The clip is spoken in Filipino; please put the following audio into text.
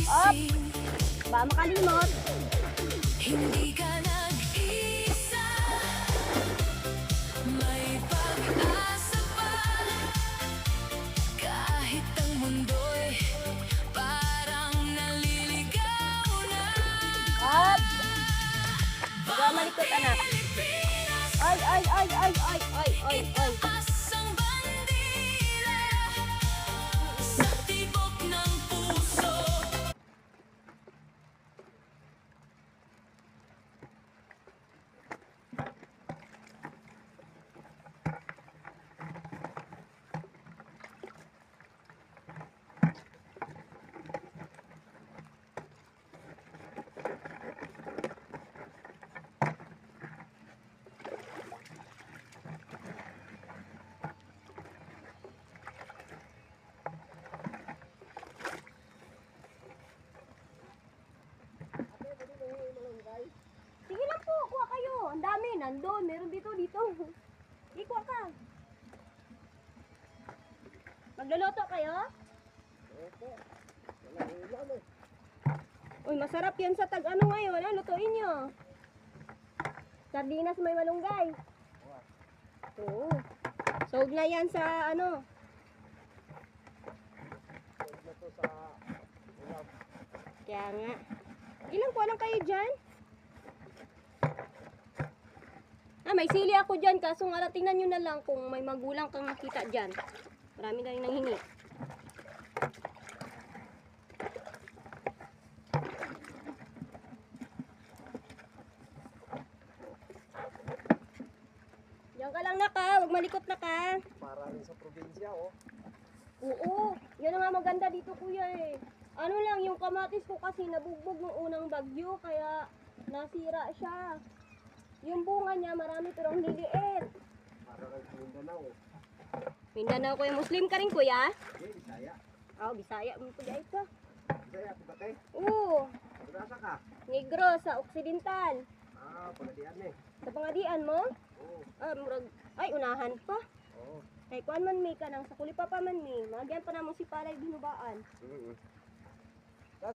up. Ba makalimot. Hindi ka nag-isa, may pag-asa pa. Kahit ang mundo'y parang naliligaw na. Up. Ba malikot anak. Ay. Asang bandila sa tibok ng puso. Sige lang po, kuha kayo. Ang dami, nandun. Meron dito. Sige, kuha ka. Magluluto kayo? Uy, masarap yan sa tag-ano ngayon. Ano, lutuin nyo. Sardinas may malunggay. Oo. Sold na yan sa ano. Kaya nga. Ilang kuha lang kayo dyan? May sili ako dyan. Kaso nga, tingnan nyo na lang kung may magulang kang nakita dyan. Marami na rin nanghingi. Diyan ka lang na ka. Huwag malikot na ka. Para rin sa probinsya, oh. Oo. Yan ang nga maganda dito, kuya eh. Ano lang, yung kamatis ko kasi nabugbog ng unang bagyo. Kaya nasira siya. Yung bunga niya marami pero ang liliit. Para rin sa Mindanao. Mindanao kuya. Muslim ka rin kuya? Okay, Bisaya. Bisaya mo kuya ito. Bisaya, pagkatay. Oo. Pagkasa ka? Negro sa Occidental. Pagkatian eh. Sa pangadian mo? Oo. Murag, ay unahan pa. Oo. Kay kuan man mi ka nang sa kulipa pa man mi. Magyan pa namo si Palay Binubaan.